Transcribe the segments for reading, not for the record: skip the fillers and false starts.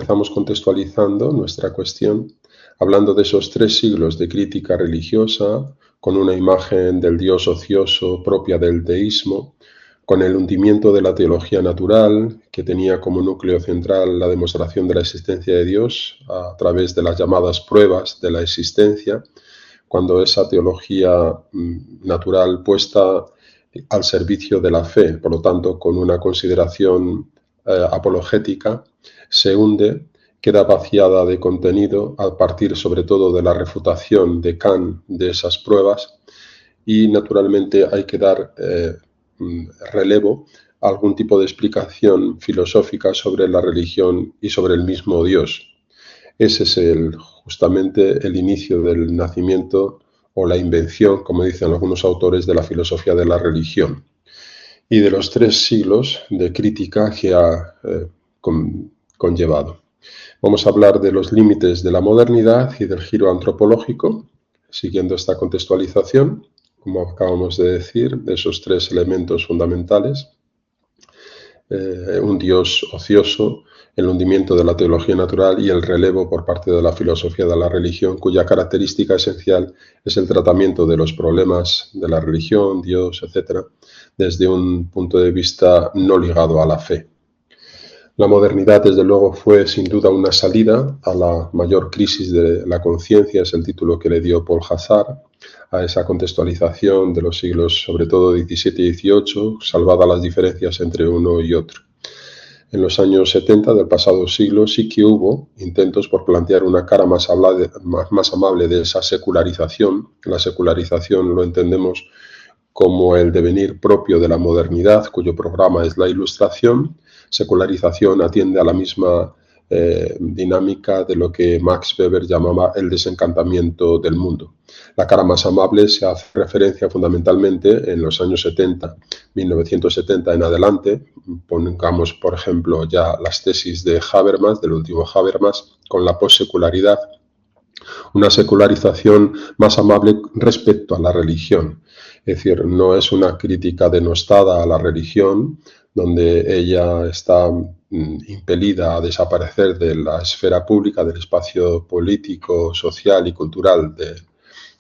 empezamos contextualizando nuestra cuestión, hablando de esos 3 siglos de crítica religiosa, con una imagen del Dios ocioso propia del deísmo, con el hundimiento de la teología natural, que tenía como núcleo central la demostración de la existencia de Dios a través de las llamadas pruebas de la existencia, cuando esa teología natural puesta al servicio de la fe, por lo tanto, con una consideración apologética, se hunde, queda vaciada de contenido a partir sobre todo de la refutación de Kant de esas pruebas, y naturalmente hay que dar relevo a algún tipo de explicación filosófica sobre la religión y sobre el mismo Dios. Ese es justamente el inicio del nacimiento o la invención, como dicen algunos autores, de la filosofía de la religión y de los 3 siglos de crítica que ha conllevado. Vamos a hablar de los límites de la modernidad y del giro antropológico, siguiendo esta contextualización, como acabamos de decir, de esos 3 elementos fundamentales. Un Dios ocioso, el hundimiento de la teología natural y el relevo por parte de la filosofía de la religión, cuya característica esencial es el tratamiento de los problemas de la religión, Dios, etc., desde un punto de vista no ligado a la fe. La modernidad, desde luego, fue sin duda una salida a la mayor crisis de la conciencia, es el título que le dio Paul Hazard a esa contextualización de los siglos, sobre todo XVII y XVIII, salvadas las diferencias entre uno y otro. En los años 70 del pasado siglo sí que hubo intentos por plantear una cara más amable de esa secularización. La secularización lo entendemos como el devenir propio de la modernidad, cuyo programa es la Ilustración. Secularización atiende a la misma dinámica de lo que Max Weber llamaba el desencantamiento del mundo. La cara más amable se hace referencia fundamentalmente en los años 70, 1970 en adelante. Pongamos, por ejemplo, ya las tesis de Habermas, del último Habermas, con la possecularidad, una secularización más amable respecto a la religión. Es decir, no es una crítica denostada a la religión, donde ella está impelida a desaparecer de la esfera pública, del espacio político, social y cultural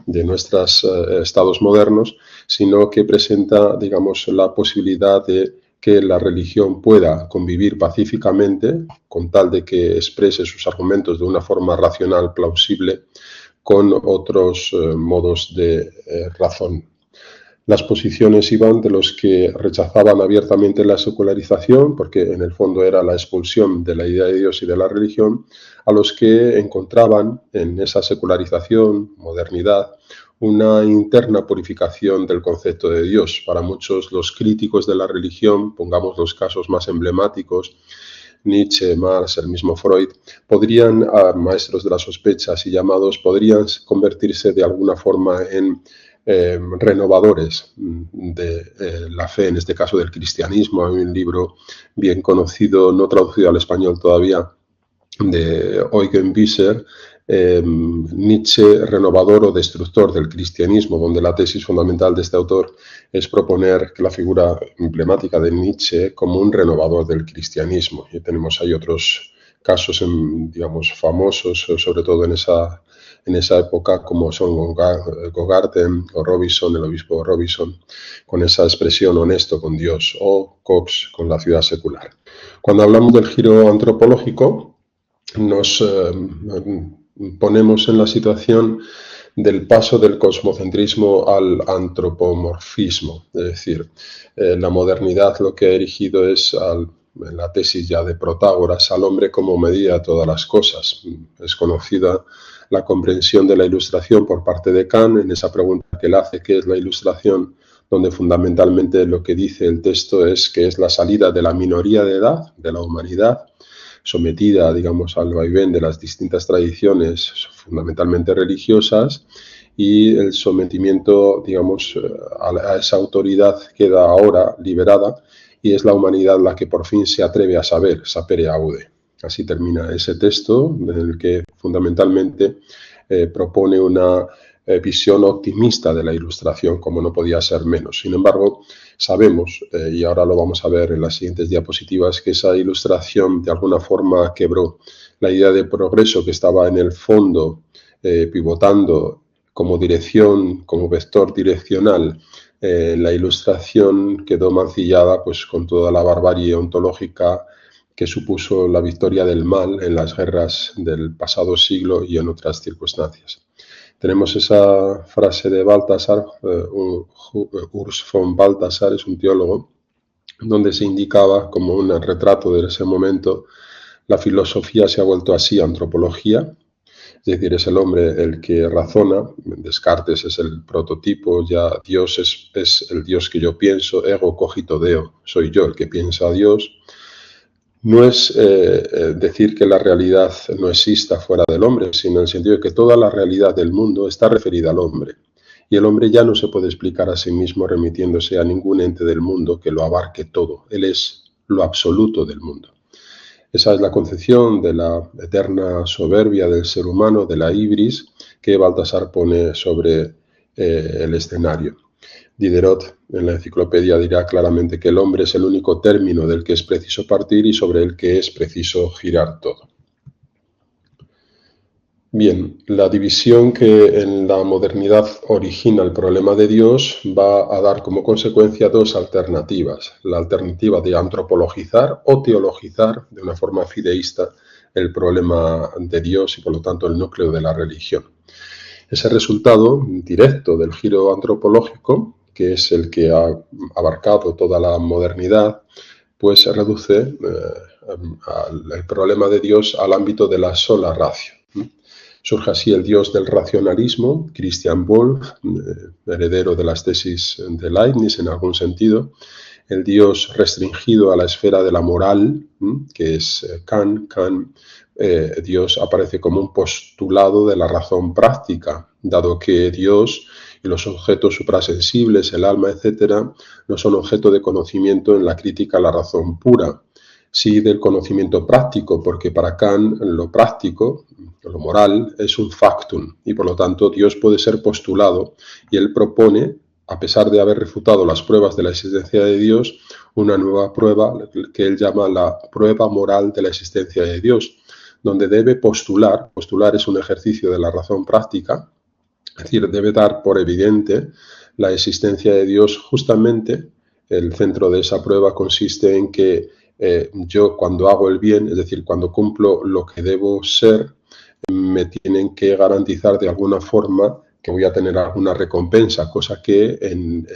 de nuestros estados modernos, sino que presenta, digamos, la posibilidad de que la religión pueda convivir pacíficamente, con tal de que exprese sus argumentos de una forma racional, plausible, con otros modos de razón. Las posiciones iban de los que rechazaban abiertamente la secularización, porque en el fondo era la expulsión de la idea de Dios y de la religión, a los que encontraban en esa secularización, modernidad, una interna purificación del concepto de Dios. Para muchos, los críticos de la religión, pongamos los casos más emblemáticos, Nietzsche, Marx, el mismo Freud, podrían, maestros de las sospechas y llamados, podrían convertirse de alguna forma en renovadores de la fe, en este caso del cristianismo. Hay un libro bien conocido, no traducido al español todavía, de Eugen Wieser, Nietzsche, renovador o destructor del cristianismo, donde la tesis fundamental de este autor es proponer que la figura emblemática de Nietzsche como un renovador del cristianismo. Y tenemos ahí otros casos, digamos, famosos, sobre todo en esa época, como son Gogarten o Robinson, el obispo Robinson, con esa expresión honesto con Dios, o Cox con la ciudad secular. Cuando hablamos del giro antropológico, nos ponemos en la situación del paso del cosmocentrismo al antropomorfismo, es decir, la modernidad lo que ha erigido es en la tesis ya de Protágoras, al hombre como medida de todas las cosas. Es conocida la comprensión de la Ilustración por parte de Kant en esa pregunta que él hace, ¿qué es la Ilustración?, donde fundamentalmente lo que dice el texto es que es la salida de la minoría de edad, de la humanidad, sometida, digamos, al vaivén de las distintas tradiciones fundamentalmente religiosas, y el sometimiento, digamos, a esa autoridad queda ahora liberada, y es la humanidad la que por fin se atreve a saber, sapere aude. Así termina ese texto, en el que fundamentalmente propone una visión optimista de la Ilustración, como no podía ser menos. Sin embargo, sabemos, y ahora lo vamos a ver en las siguientes diapositivas, que esa Ilustración de alguna forma quebró la idea de progreso que estaba en el fondo, pivotando como dirección, como vector direccional, la ilustración quedó mancillada pues, con toda la barbarie ontológica que supuso la victoria del mal en las guerras del pasado siglo y en otras circunstancias. Tenemos esa frase de Balthasar, Urs von Balthasar es un teólogo, donde se indicaba como un retrato de ese momento: la filosofía se ha vuelto así antropología, es decir, es el hombre el que razona, Descartes es el prototipo, ya Dios es el Dios que yo pienso, ego cogito deo, soy yo el que piensa a Dios. No es decir que la realidad no exista fuera del hombre, sino en el sentido de que toda la realidad del mundo está referida al hombre. Y el hombre ya no se puede explicar a sí mismo remitiéndose a ningún ente del mundo que lo abarque todo. Él es lo absoluto del mundo. Esa es la concepción de la eterna soberbia del ser humano, de la ibris, que Balthasar pone sobre el escenario. Diderot, en la enciclopedia, dirá claramente que el hombre es el único término del que es preciso partir y sobre el que es preciso girar todo. Bien, la división que en la modernidad origina el problema de Dios va a dar como consecuencia dos alternativas. La alternativa de antropologizar o teologizar de una forma fideísta el problema de Dios y por lo tanto el núcleo de la religión. Ese resultado directo del giro antropológico, que es el que ha abarcado toda la modernidad, pues se reduce el problema de Dios al ámbito de la sola ratio. Surge así el Dios del racionalismo, Christian Wolff, heredero de las tesis de Leibniz en algún sentido, el Dios restringido a la esfera de la moral, que es Kant. Dios aparece como un postulado de la razón práctica, dado que Dios y los objetos suprasensibles, el alma, etc., no son objeto de conocimiento en la crítica a la razón pura, sí del conocimiento práctico, porque para Kant lo práctico, lo moral, es un factum, y por lo tanto Dios puede ser postulado, y él propone, a pesar de haber refutado las pruebas de la existencia de Dios, una nueva prueba que él llama la prueba moral de la existencia de Dios, donde debe postular es un ejercicio de la razón práctica, es decir, debe dar por evidente la existencia de Dios. Justamente el centro de esa prueba consiste en que yo cuando hago el bien, es decir, cuando cumplo lo que debo ser, me tienen que garantizar de alguna forma que voy a tener alguna recompensa, cosa que en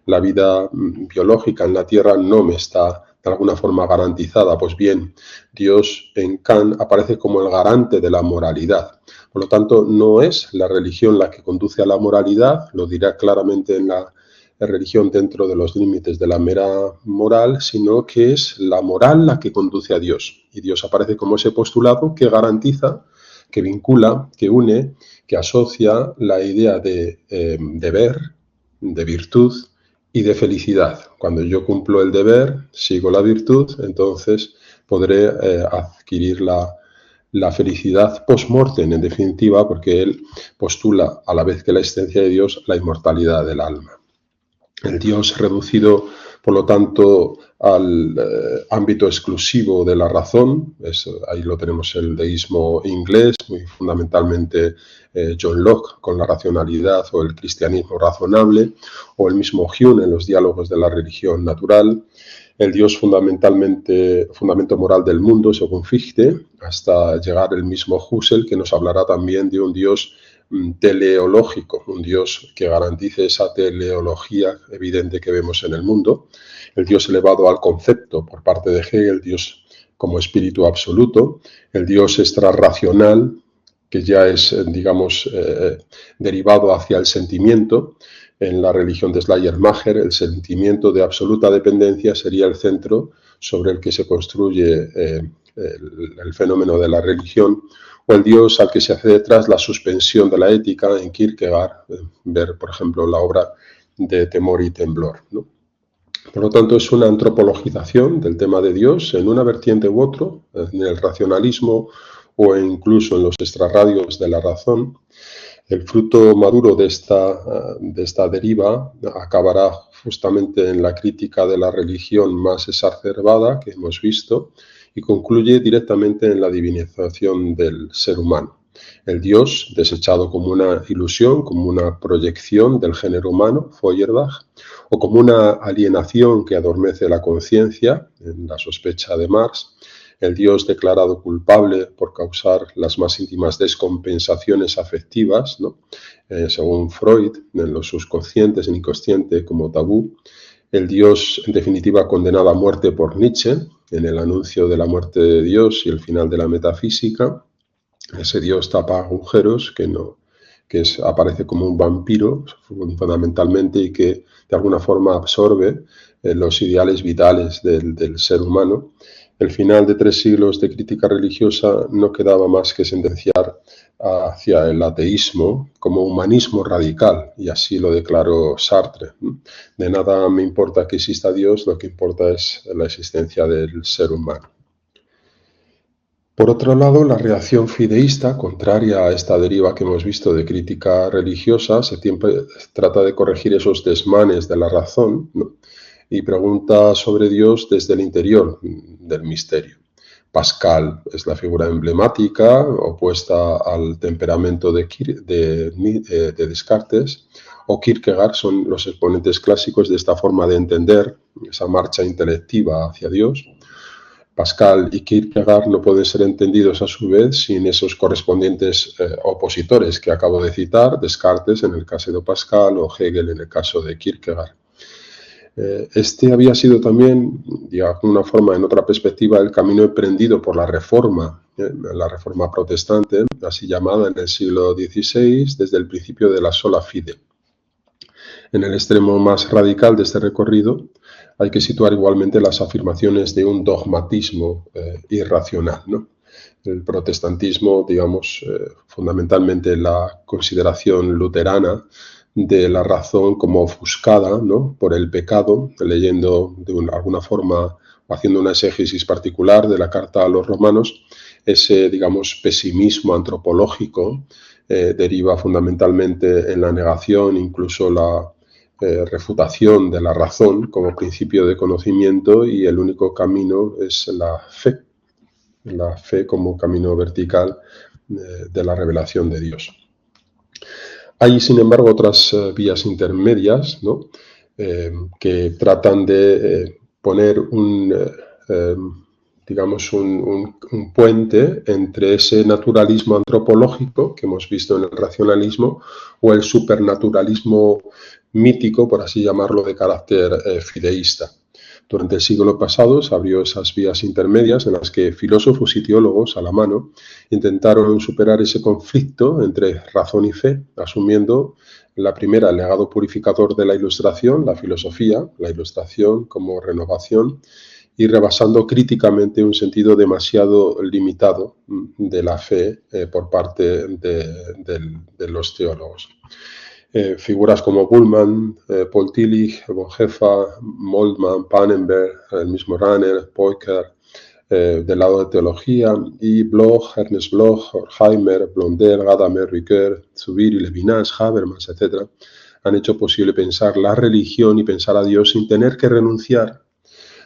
la vida biológica en la Tierra no me está de alguna forma garantizada. Pues bien, Dios en Kant aparece como el garante de la moralidad. Por lo tanto, no es la religión la que conduce a la moralidad, lo dirá claramente en la religión dentro de los límites de la mera moral, sino que es la moral la que conduce a Dios. Y Dios aparece como ese postulado que garantiza, que vincula, que une, que asocia la idea de deber, de virtud y de felicidad. Cuando yo cumplo el deber, sigo la virtud, entonces podré adquirir la felicidad post-mortem, en definitiva, porque él postula, a la vez que la existencia de Dios, la inmortalidad del alma. El Dios reducido, por lo tanto, al ámbito exclusivo de la razón, ahí lo tenemos el deísmo inglés, muy fundamentalmente John Locke con la racionalidad o el cristianismo razonable, o el mismo Hume en los diálogos de la religión natural, el Dios fundamento moral del mundo, según Fichte, hasta llegar el mismo Husserl, que nos hablará también de un Dios teleológico, un Dios que garantice esa teleología evidente que vemos en el mundo, el Dios elevado al concepto por parte de Hegel, Dios como espíritu absoluto, el Dios extrarracional, que ya es, digamos, derivado hacia el sentimiento. En la religión de Schleiermacher, el sentimiento de absoluta dependencia sería el centro sobre el que se construye el fenómeno de la religión, o el Dios al que se hace detrás la suspensión de la ética en Kierkegaard, ver, por ejemplo, la obra de Temor y Temblor, ¿no? Por lo tanto, es una antropologización del tema de Dios en una vertiente u otro, en el racionalismo o incluso en los extrarradios de la razón. El fruto maduro de esta deriva acabará justamente en la crítica de la religión más exacerbada que hemos visto, y concluye directamente en la divinización del ser humano. El Dios, desechado como una ilusión, como una proyección del género humano, Feuerbach, o como una alienación que adormece la conciencia, en la sospecha de Marx, el Dios declarado culpable por causar las más íntimas descompensaciones afectivas, ¿no? Según Freud, en los subconscientes, en inconsciente, como tabú, el Dios, en definitiva, condenado a muerte por Nietzsche, en el anuncio de la muerte de Dios y el final de la metafísica. Ese Dios tapa agujeros aparece como un vampiro fundamentalmente y que de alguna forma absorbe los ideales vitales del ser humano. El final de 3 siglos de crítica religiosa no quedaba más que sentenciar hacia el ateísmo como humanismo radical, y así lo declaró Sartre. De nada me importa que exista Dios, lo que importa es la existencia del ser humano. Por otro lado, la reacción fideísta, contraria a esta deriva que hemos visto de crítica religiosa, trata de corregir esos desmanes de la razón, ¿no? Y pregunta sobre Dios desde el interior del misterio. Pascal es la figura emblemática, opuesta al temperamento de Descartes, o Kierkegaard son los exponentes clásicos de esta forma de entender esa marcha intelectiva hacia Dios. Pascal y Kierkegaard no pueden ser entendidos a su vez sin esos correspondientes opositores que acabo de citar, Descartes en el caso de Pascal o Hegel en el caso de Kierkegaard. Este había sido también, de alguna forma, en otra perspectiva, el camino emprendido por la Reforma protestante, así llamada en el siglo XVI, desde el principio de la sola fide. En el extremo más radical de este recorrido hay que situar igualmente las afirmaciones de un dogmatismo irracional, ¿no? El protestantismo, digamos, fundamentalmente la consideración luterana de la razón como ofuscada, ¿no?, por el pecado, leyendo de alguna forma o haciendo una exégesis particular de la carta a los romanos, ese, digamos, pesimismo antropológico deriva fundamentalmente en la negación, incluso la refutación de la razón como principio de conocimiento, y el único camino es la fe como camino vertical de la revelación de Dios. Hay, sin embargo, otras vías intermedias, ¿no?, que tratan de poner un puente entre ese naturalismo antropológico que hemos visto en el racionalismo o el supernaturalismo mítico, por así llamarlo, de carácter fideísta. Durante el siglo pasado se abrió esas vías intermedias en las que filósofos y teólogos a la mano intentaron superar ese conflicto entre razón y fe, asumiendo la primera el legado purificador de la Ilustración, la filosofía, la Ilustración como renovación, y rebasando críticamente un sentido demasiado limitado de la fe por parte de los teólogos. Figuras como Bullmann, Paul Tillich, Bonhoeffer, Moltmann, Pannenberg, el mismo Rahner, Poiker, del lado de teología, y Bloch, Ernest Bloch, Horkheimer, Blondel, Gadamer, Ricoeur, Zubiri, Levinas, Habermas, etc., han hecho posible pensar la religión y pensar a Dios sin tener que renunciar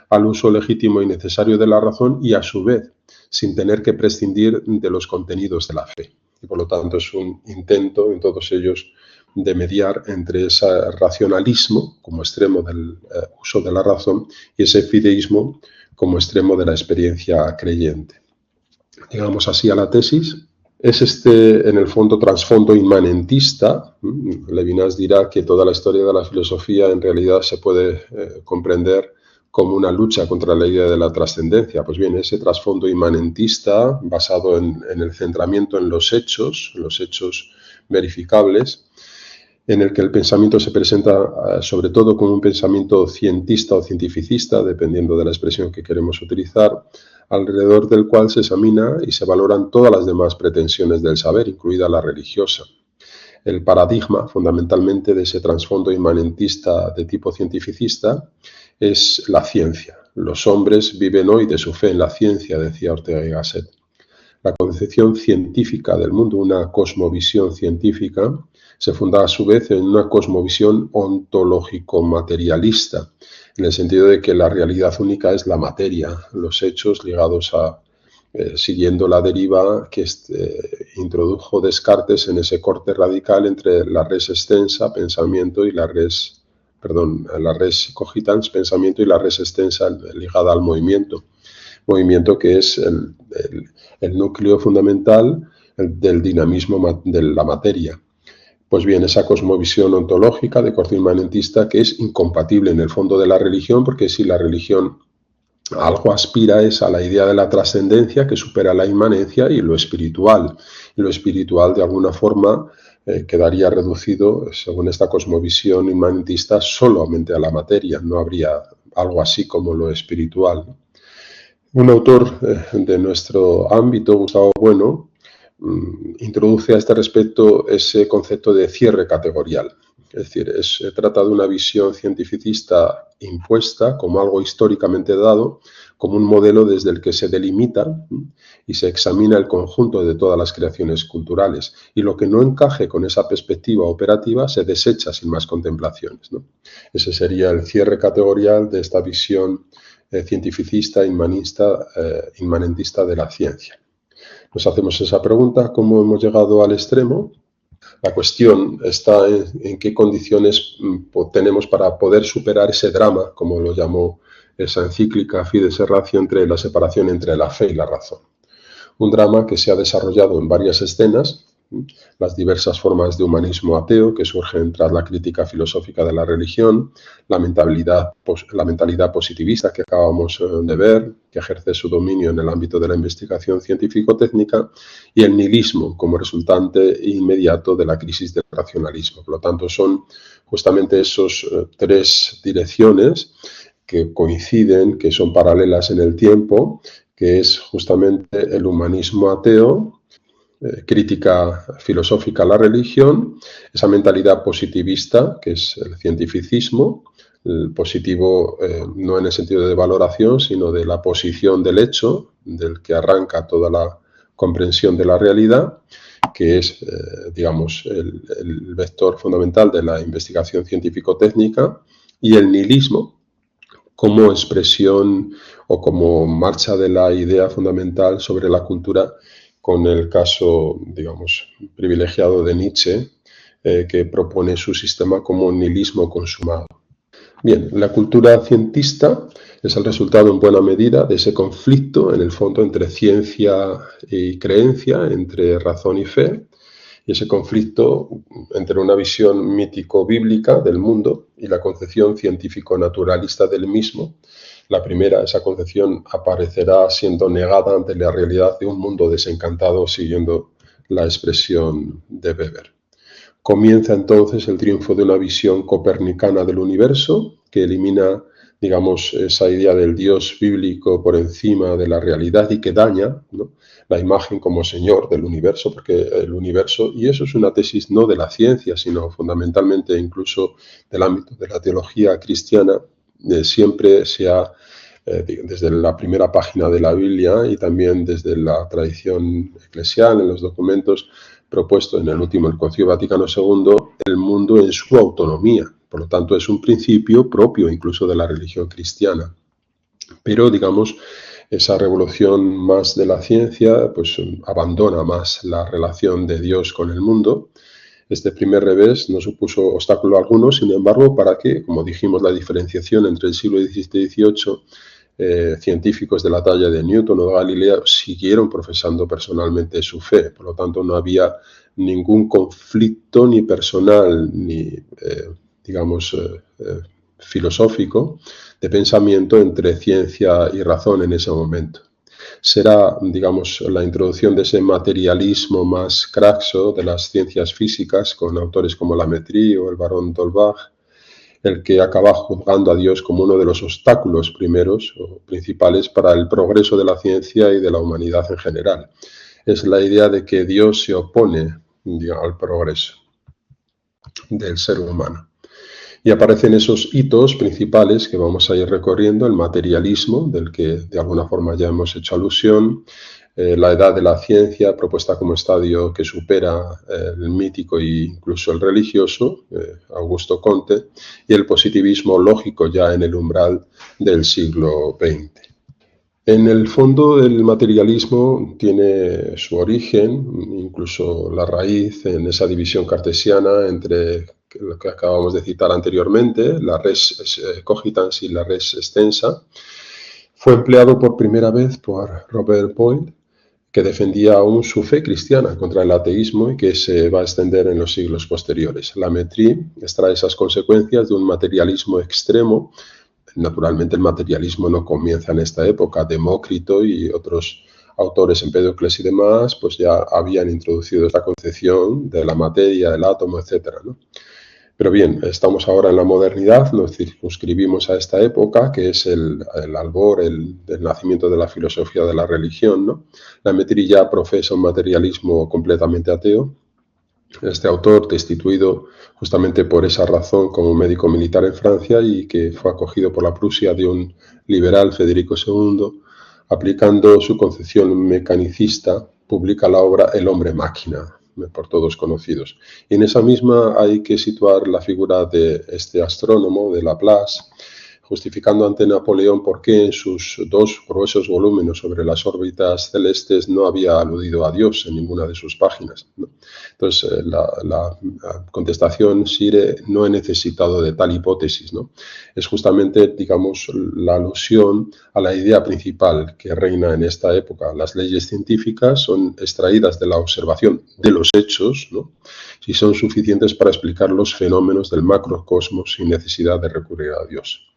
al uso legítimo y necesario de la razón, y a su vez sin tener que prescindir de los contenidos de la fe. Y por lo tanto es un intento en todos ellos de mediar entre ese racionalismo como extremo del uso de la razón y ese fideísmo como extremo de la experiencia creyente. Llegamos así a la tesis. Es en el fondo, trasfondo inmanentista. Levinas dirá que toda la historia de la filosofía en realidad se puede comprender como una lucha contra la idea de la trascendencia. Pues bien, ese trasfondo inmanentista, basado en el centramiento en los hechos verificables, en el que el pensamiento se presenta sobre todo como un pensamiento cientista o cientificista, dependiendo de la expresión que queremos utilizar, alrededor del cual se examina y se valoran todas las demás pretensiones del saber, incluida la religiosa. El paradigma, fundamentalmente, de ese trasfondo inmanentista de tipo cientificista es la ciencia. Los hombres viven hoy de su fe en la ciencia, decía Ortega y Gasset. La concepción científica del mundo, una cosmovisión científica, se funda a su vez en una cosmovisión ontológico-materialista, en el sentido de que la realidad única es la materia, los hechos ligados a, siguiendo la deriva que introdujo Descartes en ese corte radical entre la res extensa, pensamiento, y la res, perdón, la res cogitans, pensamiento, y la res extensa ligada al movimiento. Movimiento que es el núcleo fundamental del dinamismo de la materia. Pues bien, esa cosmovisión ontológica de corte inmanentista que es incompatible en el fondo de la religión, porque si la religión a algo aspira es a la idea de la trascendencia que supera la inmanencia y lo espiritual. Y lo espiritual, de alguna forma, quedaría reducido, según esta cosmovisión inmanentista, solamente a la materia. No habría algo así como lo espiritual. Un autor de nuestro ámbito, Gustavo Bueno, introduce a este respecto ese concepto de cierre categorial. Es decir, se trata de una visión cientificista impuesta como algo históricamente dado, como un modelo desde el que se delimita y se examina el conjunto de todas las creaciones culturales. Y lo que no encaje con esa perspectiva operativa se desecha sin más contemplaciones, ¿no? Ese sería el cierre categorial de esta visión cientificista, inmanentista de la ciencia. Nos hacemos esa pregunta: ¿cómo hemos llegado al extremo? La cuestión está en qué condiciones tenemos para poder superar ese drama, como lo llamó esa encíclica Fides et Ratio, entre la separación entre la fe y la razón. Un drama que se ha desarrollado en varias escenas, las diversas formas de humanismo ateo que surgen tras la crítica filosófica de la religión, la mentalidad positivista que acabamos de ver, que ejerce su dominio en el ámbito de la investigación científico-técnica, y el nihilismo como resultante inmediato de la crisis del racionalismo. Por lo tanto, son justamente esos tres direcciones que coinciden, que son paralelas en el tiempo, que es justamente el humanismo ateo, crítica filosófica a la religión, esa mentalidad positivista, que es el cientificismo, el positivo no en el sentido de valoración, sino de la posición del hecho, del que arranca toda la comprensión de la realidad, que es, digamos, el vector fundamental de la investigación científico-técnica, y el nihilismo como expresión o como marcha de la idea fundamental sobre la cultura, con el caso, digamos, privilegiado de Nietzsche, que propone su sistema como un nihilismo consumado. Bien, la cultura cientista es el resultado en buena medida de ese conflicto, en el fondo, entre ciencia y creencia, entre razón y fe, y ese conflicto entre una visión mítico-bíblica del mundo y la concepción científico-naturalista del mismo. La primera, esa concepción, aparecerá siendo negada ante la realidad de un mundo desencantado, siguiendo la expresión de Weber. Comienza entonces el triunfo de una visión copernicana del universo, que elimina, digamos, esa idea del Dios bíblico por encima de la realidad y que daña, ¿no?, la imagen como Señor del universo, porque el universo, y eso es una tesis no de la ciencia, sino fundamentalmente incluso del ámbito de la teología cristiana, siempre se ha, desde la primera página de la Biblia y también desde la tradición eclesial, en los documentos, propuesto en el último, el Concilio Vaticano II, el mundo en su autonomía. Por lo tanto, es un principio propio incluso de la religión cristiana. Pero, digamos, esa revolución más de la ciencia, pues abandona más la relación de Dios con el mundo. Este primer revés no supuso obstáculo alguno, sin embargo, para que, como dijimos, la diferenciación entre el siglo XVII y XVIII, científicos de la talla de Newton o Galileo siguieron profesando personalmente su fe. Por lo tanto, no había ningún conflicto ni personal ni, digamos, filosófico de pensamiento entre ciencia y razón en ese momento. Será, digamos, la introducción de ese materialismo más craxo de las ciencias físicas, con autores como Lametrie o el barón d'Holbach, el que acaba juzgando a Dios como uno de los obstáculos primeros o principales para el progreso de la ciencia y de la humanidad en general. Es la idea de que Dios se opone, digamos, al progreso del ser humano. Y aparecen esos hitos principales que vamos a ir recorriendo: el materialismo, del que de alguna forma ya hemos hecho alusión, La edad de la ciencia, propuesta como estadio que supera el mítico e incluso el religioso, Augusto Comte, y el positivismo lógico ya en el umbral del siglo XX. En el fondo, el materialismo tiene su origen, incluso la raíz, en esa división cartesiana entre lo que acabamos de citar anteriormente, la res cogitans y la res extensa. Fue empleado por primera vez por Robert Boyle, que defendía aún su fe cristiana contra el ateísmo y que se va a extender en los siglos posteriores. La Métrie extrae esas consecuencias de un materialismo extremo. Naturalmente el materialismo no comienza en esta época. Demócrito y otros autores, Empédocles y demás, pues ya habían introducido esta concepción de la materia, el átomo, etc., ¿no? Pero bien, estamos ahora en la modernidad, nos circunscribimos a esta época, que es el albor, el nacimiento de la filosofía de la religión, ¿no? La Métrie ya profesa un materialismo completamente ateo. Este autor, destituido justamente por esa razón como médico militar en Francia y que fue acogido por la Prusia de un liberal, Federico II, aplicando su concepción mecanicista, publica la obra El hombre-máquina, por todos conocidos. Y en esa misma hay que situar la figura de este astrónomo, de Laplace, justificando ante Napoleón por qué en sus dos gruesos volúmenes sobre las órbitas celestes no había aludido a Dios en ninguna de sus páginas, ¿no? Entonces, la contestación, Sire, no he necesitado de tal hipótesis, ¿no? Es justamente, digamos, la alusión a la idea principal que reina en esta época. Las leyes científicas son extraídas de la observación de los hechos, ¿no?, si son suficientes para explicar los fenómenos del macrocosmos sin necesidad de recurrir a Dios.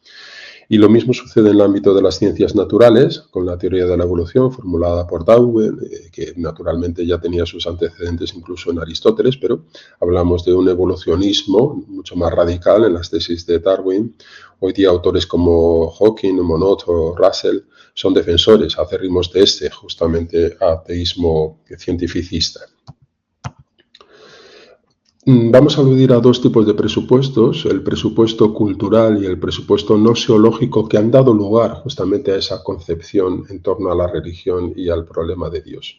Y lo mismo sucede en el ámbito de las ciencias naturales, con la teoría de la evolución formulada por Darwin, que naturalmente ya tenía sus antecedentes incluso en Aristóteles, pero hablamos de un evolucionismo mucho más radical en las tesis de Darwin. Hoy día autores como Hawking, Monod o Russell son defensores acérrimos de este justamente ateísmo cientificista. Vamos a aludir a dos tipos de presupuestos, el presupuesto cultural y el presupuesto gnoseológico, que han dado lugar justamente a esa concepción en torno a la religión y al problema de Dios.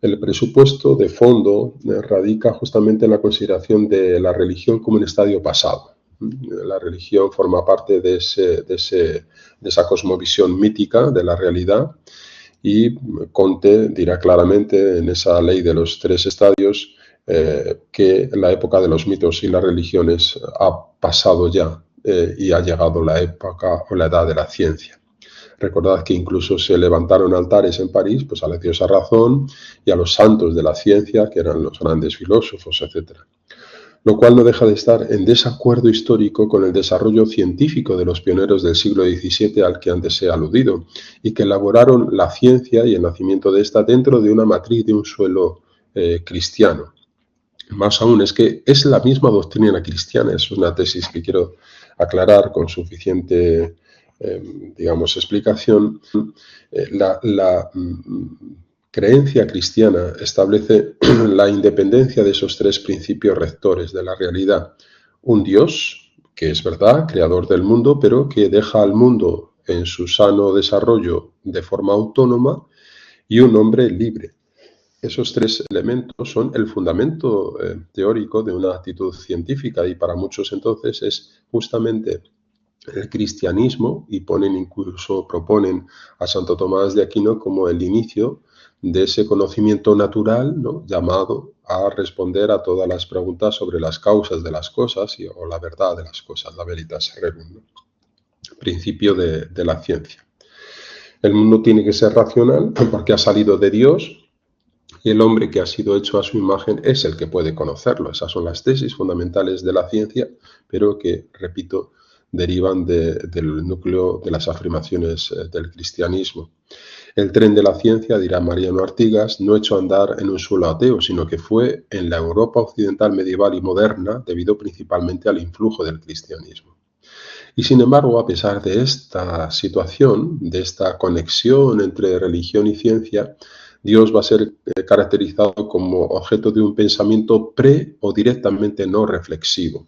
El presupuesto de fondo radica justamente en la consideración de la religión como un estadio pasado. La religión forma parte de esa cosmovisión mítica de la realidad, y Comte dirá claramente en esa ley de los tres estadios que la época de los mitos y las religiones ha pasado ya y ha llegado la época o la edad de la ciencia. Recordad que incluso se levantaron altares en París pues a la diosa Razón y a los santos de la ciencia, que eran los grandes filósofos, etc. Lo cual no deja de estar en desacuerdo histórico con el desarrollo científico de los pioneros del siglo XVII al que antes he aludido, y que elaboraron la ciencia y el nacimiento de esta dentro de una matriz de un suelo cristiano. Más aún, es que es la misma doctrina cristiana. Es una tesis que quiero aclarar con suficiente, digamos, explicación. La creencia cristiana establece la independencia de esos tres principios rectores de la realidad. Un Dios, que es verdad, creador del mundo, pero que deja al mundo en su sano desarrollo de forma autónoma, y un hombre libre. Esos tres elementos son el fundamento teórico de una actitud científica, y para muchos entonces es justamente el cristianismo, y proponen a Santo Tomás de Aquino como el inicio de ese conocimiento natural, ¿no?, llamado a responder a todas las preguntas sobre las causas de las cosas o la verdad de las cosas, la veritas rerum, ¿no?, principio de la ciencia. El mundo tiene que ser racional porque ha salido de Dios, y el hombre que ha sido hecho a su imagen es el que puede conocerlo. Esas son las tesis fundamentales de la ciencia, pero que, repito, derivan del núcleo de las afirmaciones del cristianismo. El tren de la ciencia, dirá Mariano Artigas, no echó a andar en un suelo ateo, sino que fue en la Europa occidental medieval y moderna, debido principalmente al influjo del cristianismo. Y sin embargo, a pesar de esta situación, de esta conexión entre religión y ciencia, Dios va a ser caracterizado como objeto de un pensamiento o directamente no reflexivo.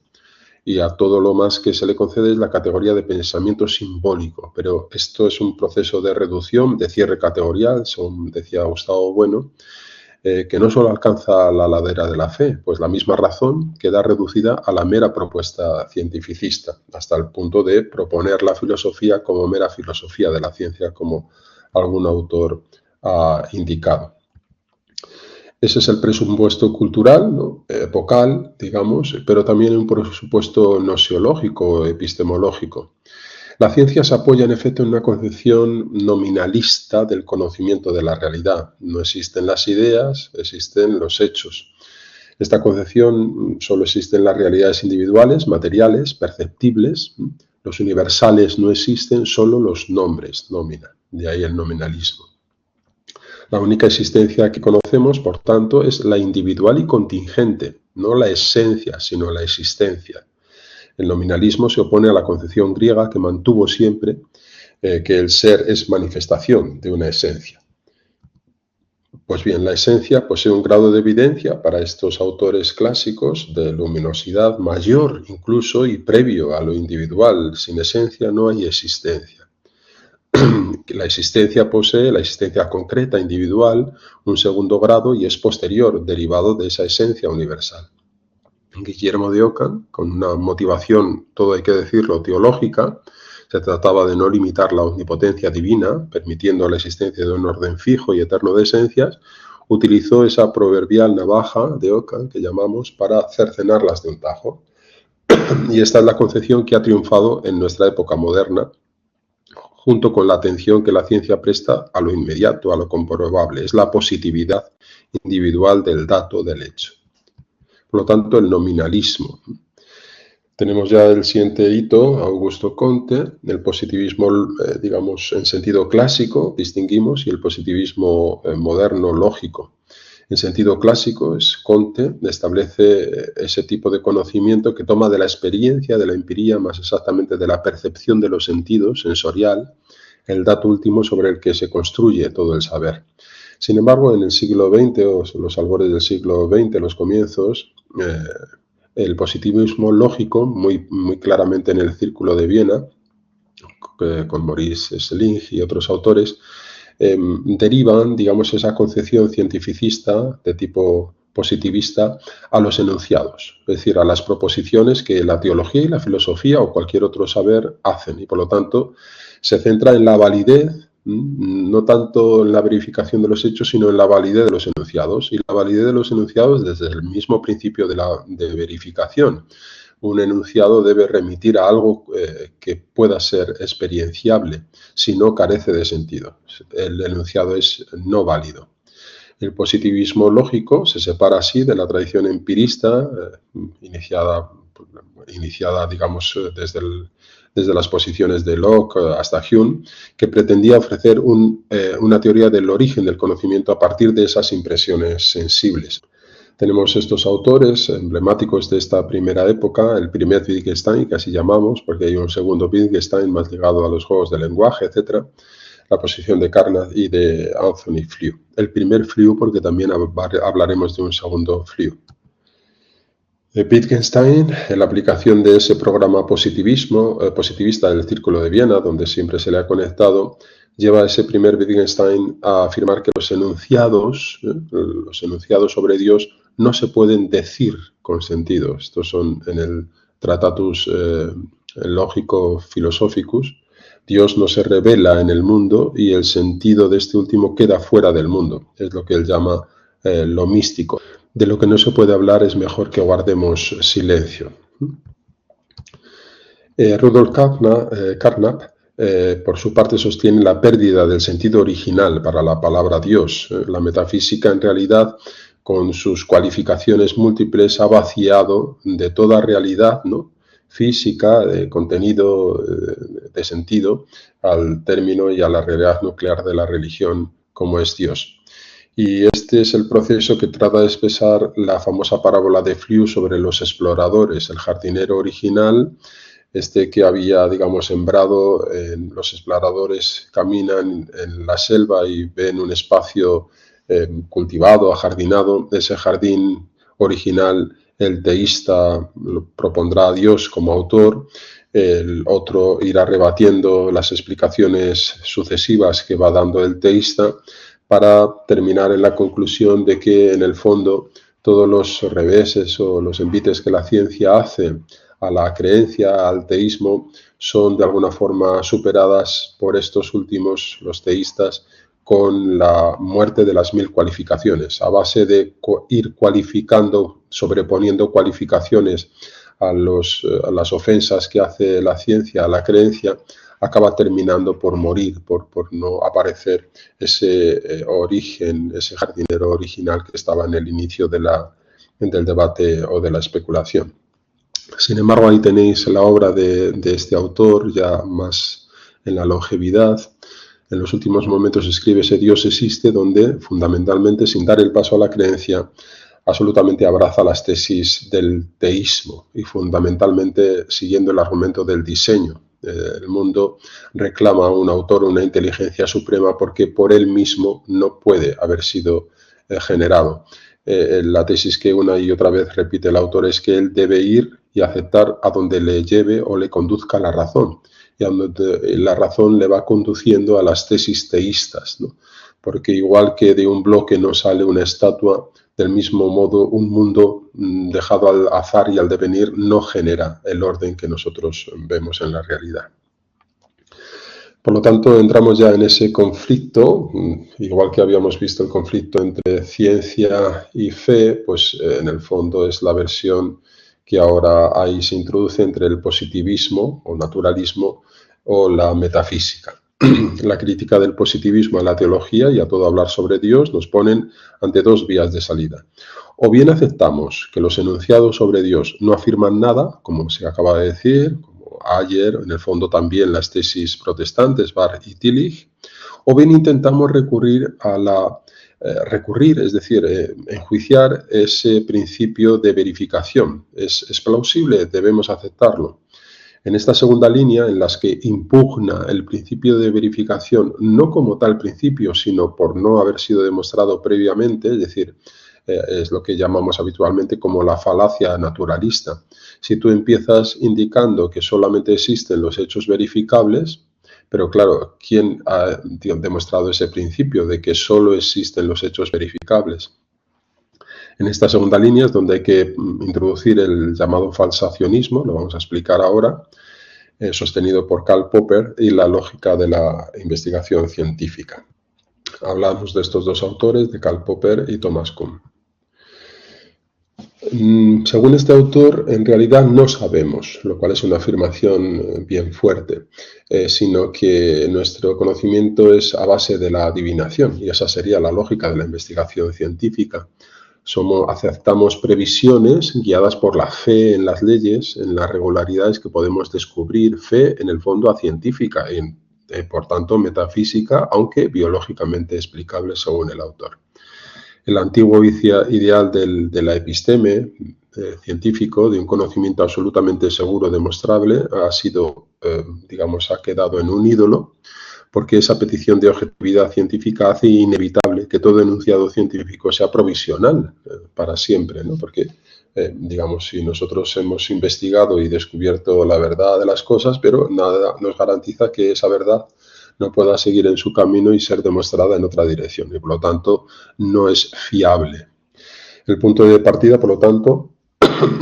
y a todo lo más que se le concede es la categoría de pensamiento simbólico. Pero esto es un proceso de reducción, de cierre categorial, según decía Gustavo Bueno, que no solo alcanza la ladera de la fe, pues la misma razón queda reducida a la mera propuesta cientificista, hasta el punto de proponer la filosofía como mera filosofía de la ciencia, como algún autor ha indicado. Ese es el presupuesto cultural, ¿no? Epocal, digamos, pero también un presupuesto nosiológico, epistemológico. La ciencia se apoya en efecto en una concepción nominalista del conocimiento de la realidad. No existen las ideas, existen los hechos. Esta concepción solo existe en las realidades individuales, materiales, perceptibles. Los universales no existen, solo los nombres, nómina. De ahí el nominalismo. La única existencia que conocemos, por tanto, es la individual y contingente, no la esencia, sino la existencia. El nominalismo se opone a la concepción griega que mantuvo siempre que el ser es manifestación de una esencia. Pues bien, la esencia posee un grado de evidencia para estos autores clásicos de luminosidad mayor incluso y previo a lo individual. Sin esencia no hay existencia. La existencia posee, la existencia concreta, individual, un segundo grado y es posterior, derivado de esa esencia universal. Guillermo de Ockham, con una motivación, todo hay que decirlo, teológica, se trataba de no limitar la omnipotencia divina, permitiendo la existencia de un orden fijo y eterno de esencias, utilizó esa proverbial navaja de Ockham, que llamamos, para cercenarlas de un tajo. Y esta es la concepción que ha triunfado en nuestra época moderna, junto con la atención que la ciencia presta a lo inmediato, a lo comprobable. Es la positividad individual del dato, del hecho. Por lo tanto, el nominalismo. Tenemos ya el siguiente hito, Augusto Comte, el positivismo, digamos, en sentido clásico, distinguimos, y el positivismo moderno, lógico. En sentido clásico, Comte establece ese tipo de conocimiento que toma de la experiencia, de la empiría, más exactamente de la percepción de los sentidos, sensorial, el dato último sobre el que se construye todo el saber. Sin embargo, en el siglo XX, o los albores del siglo XX, los comienzos, el positivismo lógico, muy claramente en el Círculo de Viena, con Maurice Schling y otros autores, derivan, digamos, esa concepción cientificista de tipo positivista a los enunciados, es decir, a las proposiciones que la teología y la filosofía o cualquier otro saber hacen, y por lo tanto se centra en la validez, no tanto en la verificación de los hechos, sino en la validez de los enunciados, y la validez de los enunciados desde el mismo principio de verificación. Un enunciado debe remitir a algo que pueda ser experienciable, si no carece de sentido. El enunciado es no válido. El positivismo lógico se separa así de la tradición empirista, iniciada, digamos, desde las posiciones de Locke hasta Hume, que pretendía ofrecer una teoría del origen del conocimiento a partir de esas impresiones sensibles. Tenemos estos autores emblemáticos de esta primera época, el primer Wittgenstein, que así llamamos, porque hay un segundo Wittgenstein más ligado a los juegos de lenguaje, etc., la posición de Carnap y de Anthony Flew. El primer Flew porque también hablaremos de un segundo Flew. Wittgenstein, en la aplicación de ese programa positivista del Círculo de Viena, donde siempre se le ha conectado, lleva a ese primer Wittgenstein a afirmar que los enunciados sobre Dios no se pueden decir con sentido. Estos son en el Tractatus Logico Philosophicus. Dios no se revela en el mundo y el sentido de este último queda fuera del mundo. Es lo que él llama lo místico. De lo que no se puede hablar es mejor que guardemos silencio. Rudolf Carnap, por su parte, sostiene la pérdida del sentido original para la palabra Dios. La metafísica, en realidad, con sus cualificaciones múltiples, ha vaciado de toda realidad, ¿no?, física, de contenido, de sentido, al término y a la realidad nuclear de la religión como es Dios. Y este es el proceso que trata de expresar la famosa parábola de Flew sobre los exploradores, el jardinero original, que había, digamos, sembrado, los exploradores caminan en la selva y ven un espacio cultivado, ajardinado. Ese jardín original el teísta propondrá a Dios como autor, el otro irá rebatiendo las explicaciones sucesivas que va dando el teísta para terminar en la conclusión de que en el fondo todos los reveses o los envites que la ciencia hace a la creencia, al teísmo, son de alguna forma superadas por estos últimos, los teístas, con la muerte de las 1000 cualificaciones. A base de ir cualificando, sobreponiendo cualificaciones a las ofensas que hace la ciencia a la creencia, acaba terminando por morir, por no aparecer ese origen, ese jardinero original que estaba en el inicio del debate o de la especulación. Sin embargo, ahí tenéis la obra de este autor, ya más en la longevidad. En los últimos momentos escribe ese Dios existe, donde fundamentalmente, sin dar el paso a la creencia, absolutamente abraza las tesis del teísmo y fundamentalmente siguiendo el argumento del diseño. El mundo reclama a un autor una inteligencia suprema porque por él mismo no puede haber sido generado. La tesis que una y otra vez repite el autor es que él debe ir y aceptar a donde le lleve o le conduzca la razón, y a donde la razón le va conduciendo a las tesis teístas, ¿no? Porque igual que de un bloque no sale una estatua, del mismo modo un mundo dejado al azar y al devenir no genera el orden que nosotros vemos en la realidad. Por lo tanto, entramos ya en ese conflicto, igual que habíamos visto el conflicto entre ciencia y fe, pues en el fondo es la versión que ahora ahí se introduce entre el positivismo o naturalismo o la metafísica. La crítica del positivismo a la teología y a todo hablar sobre Dios nos ponen ante dos vías de salida. O bien aceptamos que los enunciados sobre Dios no afirman nada, como se acaba de decir, ayer, en el fondo también las tesis protestantes, Barth y Tillich, o bien intentamos recurrir, es decir, enjuiciar ese principio de verificación. ¿Es plausible? Debemos aceptarlo. En esta segunda línea, en las que impugna el principio de verificación, no como tal principio, sino por no haber sido demostrado previamente, es decir, es lo que llamamos habitualmente como la falacia naturalista. Si tú empiezas indicando que solamente existen los hechos verificables, pero claro, ¿quién ha demostrado ese principio de que solo existen los hechos verificables? En esta segunda línea es donde hay que introducir el llamado falsacionismo, lo vamos a explicar ahora, sostenido por Karl Popper y la lógica de la investigación científica. Hablamos de estos dos autores, de Karl Popper y Thomas Kuhn. Según este autor, en realidad no sabemos, lo cual es una afirmación bien fuerte, sino que nuestro conocimiento es a base de la adivinación, y esa sería la lógica de la investigación científica. Aceptamos previsiones guiadas por la fe en las leyes, en las regularidades que podemos descubrir, fe en el fondo a científica y por tanto metafísica, aunque biológicamente explicable según el autor. El antiguo ideal de la episteme científico, de un conocimiento absolutamente seguro, demostrable, ha quedado en un ídolo, porque esa petición de objetividad científica hace inevitable que todo enunciado científico sea provisional para siempre, ¿no? Porque, si nosotros hemos investigado y descubierto la verdad de las cosas, pero nada nos garantiza que esa verdad no pueda seguir en su camino y ser demostrada en otra dirección, y por lo tanto no es fiable. El punto de partida, por lo tanto,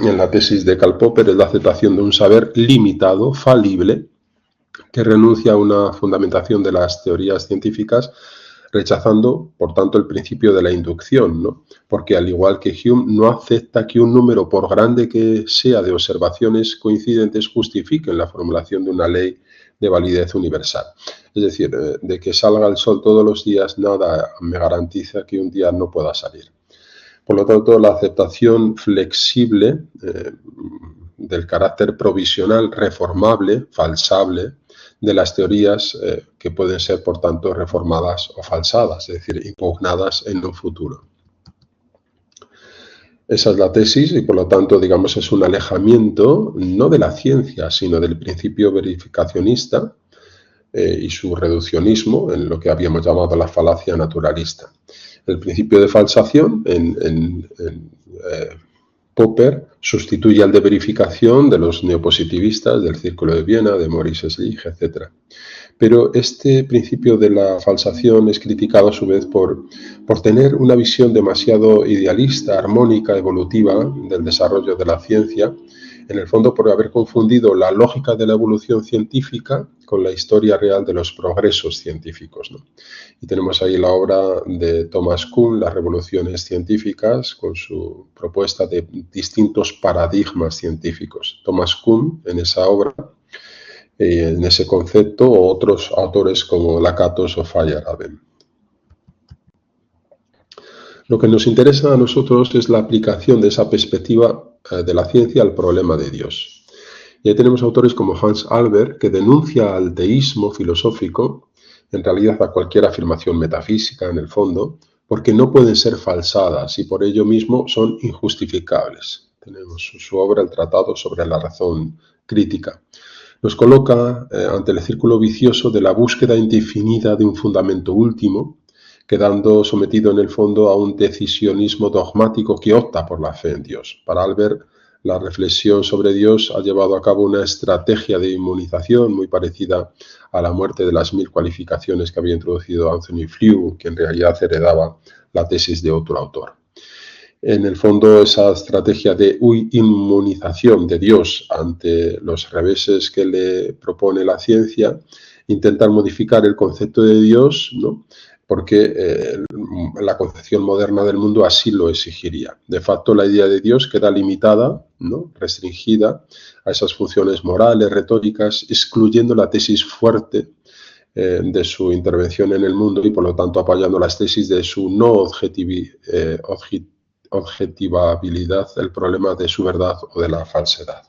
en la tesis de Karl Popper es la aceptación de un saber limitado, falible, que renuncia a una fundamentación de las teorías científicas, rechazando, por tanto, el principio de la inducción, ¿no? Porque al igual que Hume, no acepta que un número, por grande que sea, de observaciones coincidentes justifiquen la formulación de una ley de validez universal. Es decir, de que salga el sol todos los días, nada me garantiza que un día no pueda salir. Por lo tanto, la aceptación flexible del carácter provisional, reformable, falsable, de las teorías que pueden ser, por tanto, reformadas o falsadas, es decir, impugnadas en un futuro. Esa es la tesis y, por lo tanto, es un alejamiento no de la ciencia, sino del principio verificacionista y su reduccionismo en lo que habíamos llamado la falacia naturalista. El principio de falsación, Popper sustituye al de verificación de los neopositivistas, del Círculo de Viena, de Maurice Schlich, etc. Pero este principio de la falsación es criticado a su vez por tener una visión demasiado idealista, armónica, evolutiva del desarrollo de la ciencia, en el fondo por haber confundido la lógica de la evolución científica con la historia real de los progresos científicos, ¿no? Y tenemos ahí la obra de Thomas Kuhn, Las revoluciones científicas, con su propuesta de distintos paradigmas científicos. Thomas Kuhn, en esa obra, en ese concepto, o otros autores como Lakatos o Feyerabend. Lo que nos interesa a nosotros es la aplicación de esa perspectiva de la ciencia al problema de Dios. Y ahí tenemos autores como Hans Albert, que denuncia al teísmo filosófico, en realidad a cualquier afirmación metafísica en el fondo, porque no pueden ser falsadas y por ello mismo son injustificables. Tenemos su obra, el Tratado sobre la razón crítica. Nos coloca ante el círculo vicioso de la búsqueda indefinida de un fundamento último, quedando sometido en el fondo a un decisionismo dogmático que opta por la fe en Dios. Para Albert, la reflexión sobre Dios ha llevado a cabo una estrategia de inmunización muy parecida a la muerte de las 1000 cualificaciones que había introducido Anthony Flew, que en realidad heredaba la tesis de otro autor. En el fondo, esa estrategia de inmunización de Dios ante los reveses que le propone la ciencia, intentar modificar el concepto de Dios, ¿no? Porque la concepción moderna del mundo así lo exigiría. De facto, la idea de Dios queda limitada, ¿no? Restringida a esas funciones morales, retóricas, excluyendo la tesis fuerte de su intervención en el mundo y, por lo tanto, apoyando las tesis de su no objetivabilidad, el problema de su verdad o de la falsedad.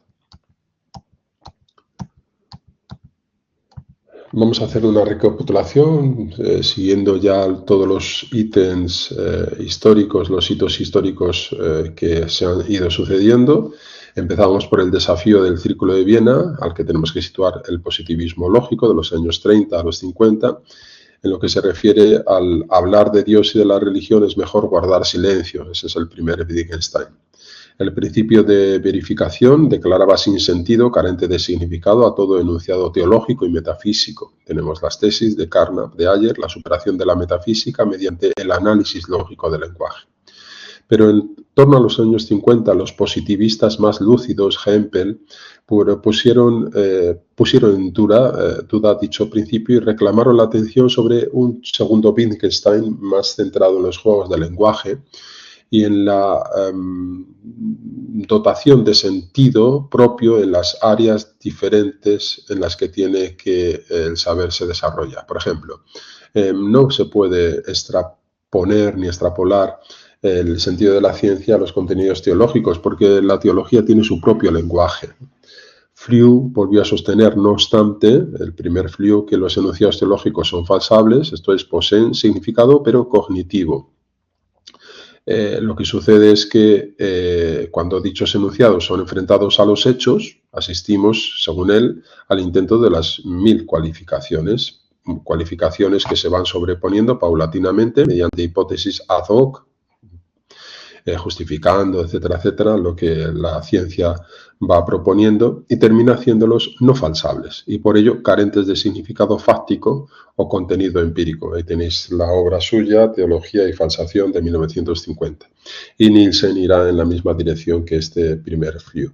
Vamos a hacer una recapitulación siguiendo ya todos los ítems históricos, los hitos históricos que se han ido sucediendo. Empezamos por el desafío del Círculo de Viena, al que tenemos que situar el positivismo lógico de los años 30 a los 50. En lo que se refiere al hablar de Dios y de la religión, es mejor guardar silencio. Ese es el primer Wittgenstein. El principio de verificación declaraba sin sentido, carente de significado, a todo enunciado teológico y metafísico. Tenemos las tesis de Carnap de Ayer, la superación de la metafísica mediante el análisis lógico del lenguaje. Pero en torno a los años 50, los positivistas más lúcidos, Hempel, pusieron en duda dicho principio y reclamaron la atención sobre un segundo Wittgenstein más centrado en los juegos del lenguaje y en la dotación de sentido propio en las áreas diferentes en las que tiene que el saber se desarrolla. Por ejemplo, no se puede extraponer ni extrapolar el sentido de la ciencia a los contenidos teológicos, porque la teología tiene su propio lenguaje. Flew volvió a sostener, no obstante, el primer Flew, que los enunciados teológicos son falsables, esto es, poseen significado, pero cognitivo. Lo que sucede es que cuando dichos enunciados son enfrentados a los hechos, asistimos, según él, al intento de las 1000 cualificaciones que se van sobreponiendo paulatinamente mediante hipótesis ad hoc, justificando, etcétera, etcétera, lo que la ciencia va proponiendo y termina haciéndolos no falsables y por ello carentes de significado fáctico o contenido empírico. Ahí tenéis la obra suya, Teología y falsación, de 1950. Y Nielsen irá en la misma dirección que este primer Flew.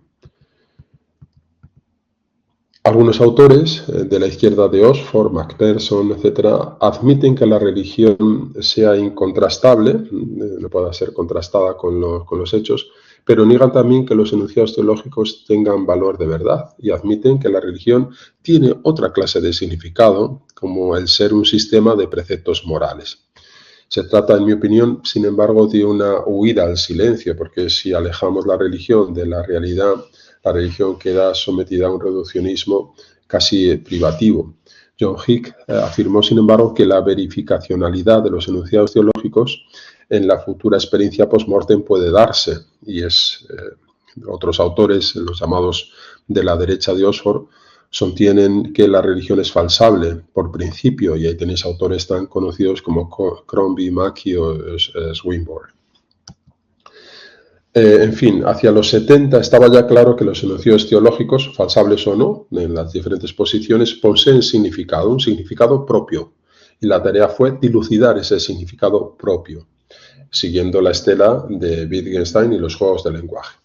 Algunos autores de la izquierda de Oxford, Macpherson, etc., admiten que la religión sea incontrastable, no pueda ser contrastada con los hechos, pero niegan también que los enunciados teológicos tengan valor de verdad y admiten que la religión tiene otra clase de significado, como el ser un sistema de preceptos morales. Se trata, en mi opinión, sin embargo, de una huida al silencio, porque si alejamos la religión de la realidad, la religión queda sometida a un reduccionismo casi privativo. John Hick afirmó, sin embargo, que la verificacionalidad de los enunciados teológicos en la futura experiencia post-mortem puede darse, y otros autores, los llamados de la derecha de Oxford, sostienen que la religión es falsable por principio, y ahí tenéis autores tan conocidos como Crombie, Mackie o Swinburne. En fin, hacia los 70 estaba ya claro que los enunciados teológicos, falsables o no, en las diferentes posiciones, poseen significado, un significado propio. Y la tarea fue dilucidar ese significado propio, siguiendo la estela de Wittgenstein y los juegos del lenguaje.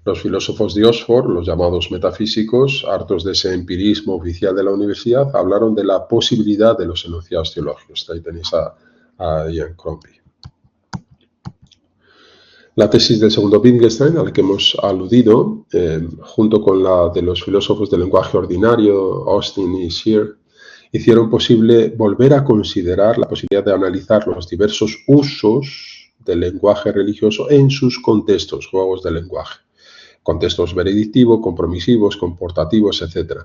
Los filósofos de Oxford, los llamados metafísicos, hartos de ese empirismo oficial de la universidad, hablaron de la posibilidad de los enunciados teológicos. Ahí tenéis a Ian Crombie. La tesis del segundo Wittgenstein, al que hemos aludido, junto con la de los filósofos del lenguaje ordinario, Austin y Scheer, hicieron posible volver a considerar la posibilidad de analizar los diversos usos del lenguaje religioso en sus contextos, juegos del lenguaje. Contextos veredictivos, compromisivos, comportativos, etc.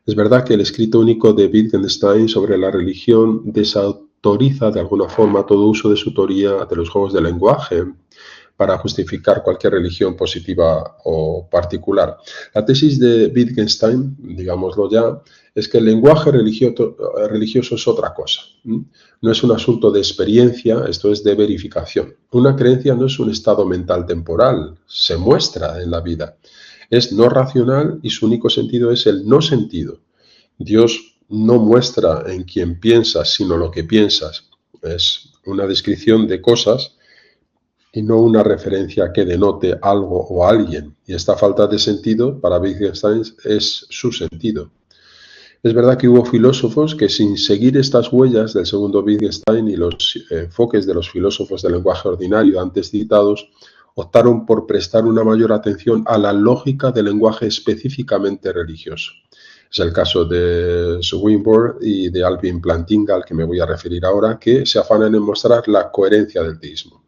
Es verdad que el escrito único de Wittgenstein sobre la religión desautoriza de alguna forma todo uso de su teoría de los juegos del lenguaje para justificar cualquier religión positiva o particular. La tesis de Wittgenstein, digámoslo ya, es que el lenguaje religioso es otra cosa. No es un asunto de experiencia, esto es de verificación. Una creencia no es un estado mental temporal, se muestra en la vida. Es no racional y su único sentido es el no sentido. Dios no muestra en quien piensas, sino lo que piensas. Es una descripción de cosas y no una referencia que denote algo o alguien. Y esta falta de sentido para Wittgenstein es su sentido. Es verdad que hubo filósofos que, sin seguir estas huellas del segundo Wittgenstein y los enfoques de los filósofos del lenguaje ordinario antes citados, optaron por prestar una mayor atención a la lógica del lenguaje específicamente religioso. Es el caso de Swinburne y de Alvin Plantinga, al que me voy a referir ahora, que se afanan en mostrar la coherencia del teísmo.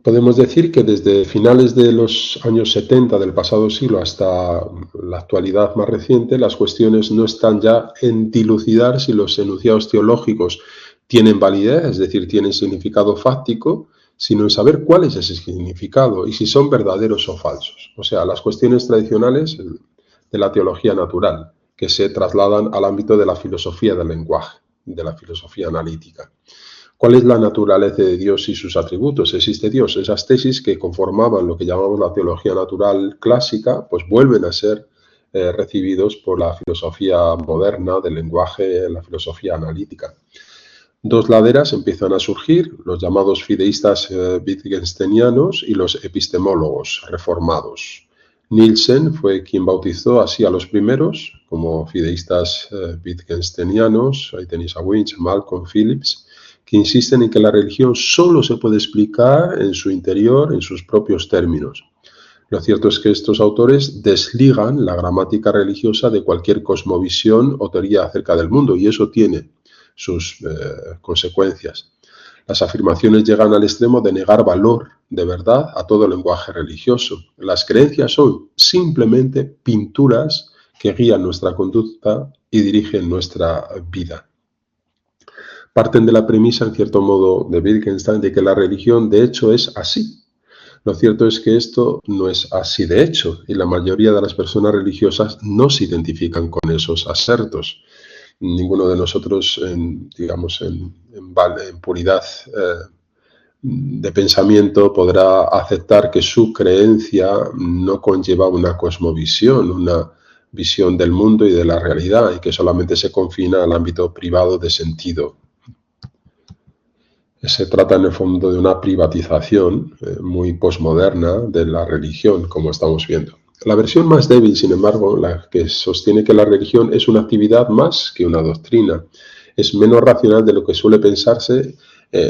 Podemos decir que desde finales de los años 70 del pasado siglo hasta la actualidad más reciente, las cuestiones no están ya en dilucidar si los enunciados teológicos tienen validez, es decir, tienen significado fáctico, sino en saber cuál es ese significado y si son verdaderos o falsos. O sea, las cuestiones tradicionales de la teología natural, que se trasladan al ámbito de la filosofía del lenguaje, de la filosofía analítica. ¿Cuál es la naturaleza de Dios y sus atributos? ¿Existe Dios? Esas tesis que conformaban lo que llamamos la teología natural clásica, pues vuelven a ser recibidos por la filosofía moderna del lenguaje, la filosofía analítica. Dos laderas empiezan a surgir, los llamados fideístas wittgensteinianos y los epistemólogos reformados. Nielsen fue quien bautizó así a los primeros como fideístas wittgensteinianos, ahí tenéis a Winch, Malcolm, Phillips, que insisten en que la religión solo se puede explicar en su interior, en sus propios términos. Lo cierto es que estos autores desligan la gramática religiosa de cualquier cosmovisión o teoría acerca del mundo, y eso tiene sus consecuencias. Las afirmaciones llegan al extremo de negar valor de verdad a todo lenguaje religioso. Las creencias son simplemente pinturas que guían nuestra conducta y dirigen nuestra vida. Parten de la premisa, en cierto modo, de Wittgenstein, de que la religión de hecho es así. Lo cierto es que esto no es así de hecho, y la mayoría de las personas religiosas no se identifican con esos asertos. Ninguno de nosotros, en puridad de pensamiento, podrá aceptar que su creencia no conlleva una cosmovisión, una visión del mundo y de la realidad, y que solamente se confina al ámbito privado de sentido. Se trata en el fondo de una privatización muy posmoderna de la religión, como estamos viendo. La versión más débil, sin embargo, la que sostiene que la religión es una actividad más que una doctrina, es menos racional de lo que suele pensarse,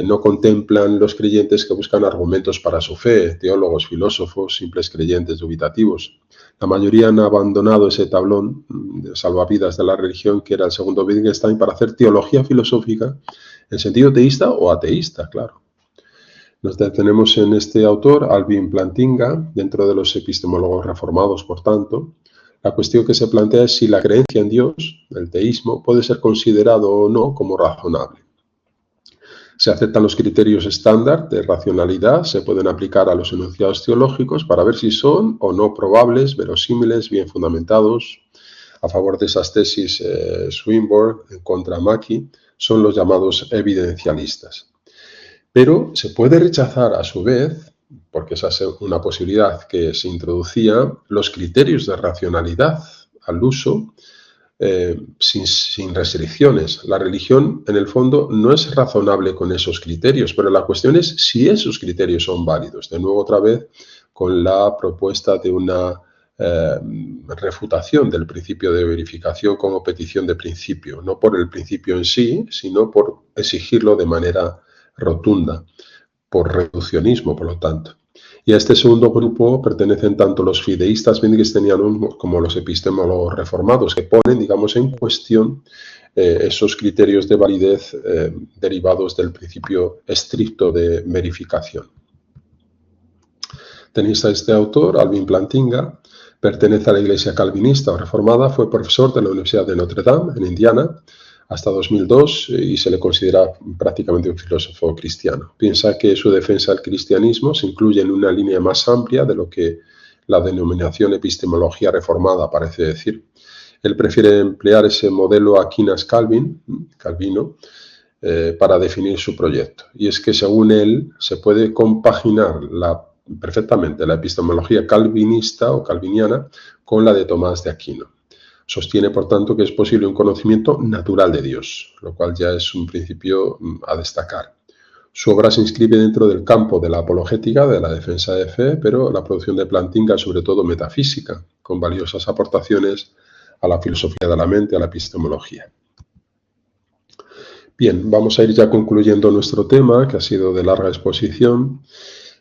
no contemplan los creyentes que buscan argumentos para su fe, teólogos, filósofos, simples creyentes dubitativos. La mayoría han abandonado ese tablón de salvavidas de la religión, que era el segundo Wittgenstein, para hacer teología filosófica en sentido teísta o ateísta, claro. Nos detenemos en este autor, Alvin Plantinga, dentro de los epistemólogos reformados, por tanto. La cuestión que se plantea es si la creencia en Dios, el teísmo, puede ser considerado o no como razonable. Se aceptan los criterios estándar de racionalidad, se pueden aplicar a los enunciados teológicos para ver si son o no probables, verosímiles, bien fundamentados. A favor de esas tesis, Swinburne, en contra Mackie, son los llamados evidencialistas. Pero se puede rechazar a su vez, porque esa es una posibilidad que se introducía, los criterios de racionalidad al uso sin restricciones. La religión, en el fondo, no es razonable con esos criterios, pero la cuestión es si esos criterios son válidos. De nuevo, otra vez, con la propuesta de una refutación del principio de verificación como petición de principio, no por el principio en sí, sino por exigirlo de manera rotunda, por reduccionismo, por lo tanto. Y a este segundo grupo pertenecen tanto los fideístas wittgensteinianos como los epistemólogos reformados, que ponen, digamos, en cuestión esos criterios de validez derivados del principio estricto de verificación. Tenéis a este autor, Alvin Plantinga, pertenece a la Iglesia calvinista o reformada, fue profesor de la Universidad de Notre Dame, en Indiana, hasta 2002 y se le considera prácticamente un filósofo cristiano. Piensa que su defensa del cristianismo se incluye en una línea más amplia de lo que la denominación epistemología reformada parece decir. Él prefiere emplear ese modelo Aquinas-Calvino para definir su proyecto. Y es que según él se puede compaginar perfectamente la epistemología calvinista o calviniana con la de Tomás de Aquino. Sostiene, por tanto, que es posible un conocimiento natural de Dios, lo cual ya es un principio a destacar. Su obra se inscribe dentro del campo de la apologética, de la defensa de fe, pero la producción de Plantinga es sobre todo metafísica, con valiosas aportaciones a la filosofía de la mente, a la epistemología. Bien, vamos a ir ya concluyendo nuestro tema, que ha sido de larga exposición.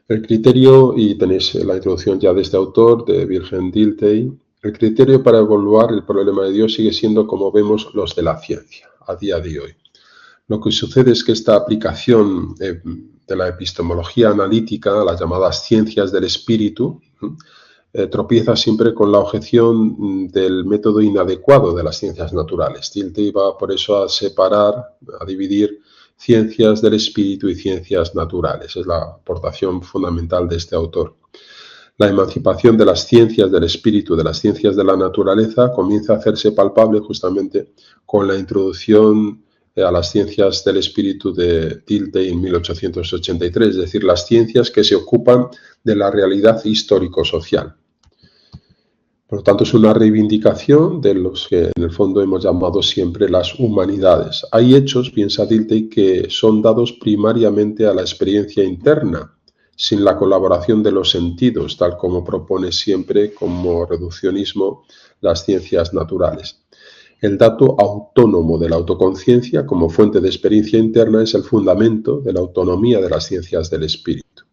El criterio, y tenéis la introducción ya de este autor, de Wilhelm Dilthey, el criterio para evaluar el problema de Dios sigue siendo, como vemos, los de la ciencia, a día de hoy. Lo que sucede es que esta aplicación de la epistemología analítica, las llamadas ciencias del espíritu, tropieza siempre con la objeción del método inadecuado de las ciencias naturales. Dilthey va por eso a separar, a dividir ciencias del espíritu y ciencias naturales. Es la aportación fundamental de este autor. La emancipación de las ciencias del espíritu, de las ciencias de la naturaleza, comienza a hacerse palpable justamente con la introducción a las ciencias del espíritu de Dilthey en 1883, es decir, las ciencias que se ocupan de la realidad histórico-social. Por lo tanto, es una reivindicación de los que en el fondo hemos llamado siempre las humanidades. Hay hechos, piensa Dilthey, que son dados primariamente a la experiencia interna, sin la colaboración de los sentidos, tal como propone siempre como reduccionismo las ciencias naturales. El dato autónomo de la autoconciencia como fuente de experiencia interna es el fundamento de la autonomía de las ciencias del espíritu.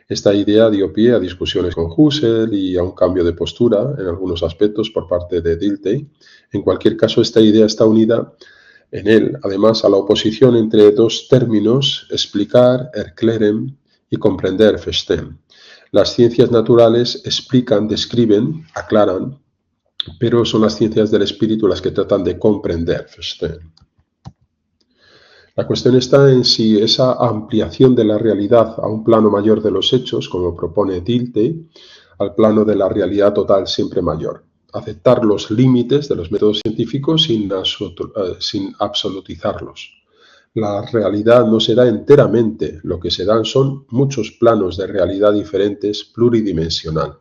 Esta idea dio pie a discusiones con Husserl y a un cambio de postura en algunos aspectos por parte de Dilthey. En cualquier caso, esta idea está unida en él, además, a la oposición entre dos términos, explicar, erklären, y comprender, verstehen. Las ciencias naturales explican, describen, aclaran, pero son las ciencias del espíritu las que tratan de comprender, verstehen. La cuestión está en si esa ampliación de la realidad a un plano mayor de los hechos, como propone Dilthey, al plano de la realidad total siempre mayor. Aceptar los límites de los métodos científicos sin absolutizarlos. La realidad no se da enteramente, lo que se dan son muchos planos de realidad diferentes, pluridimensional.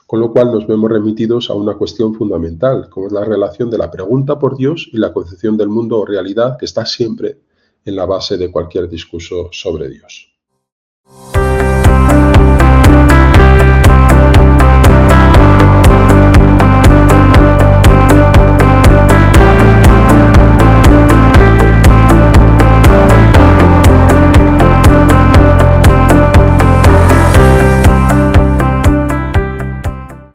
Con lo cual nos vemos remitidos a una cuestión fundamental, como es la relación de la pregunta por Dios y la concepción del mundo o realidad que está siempre en la base de cualquier discurso sobre Dios.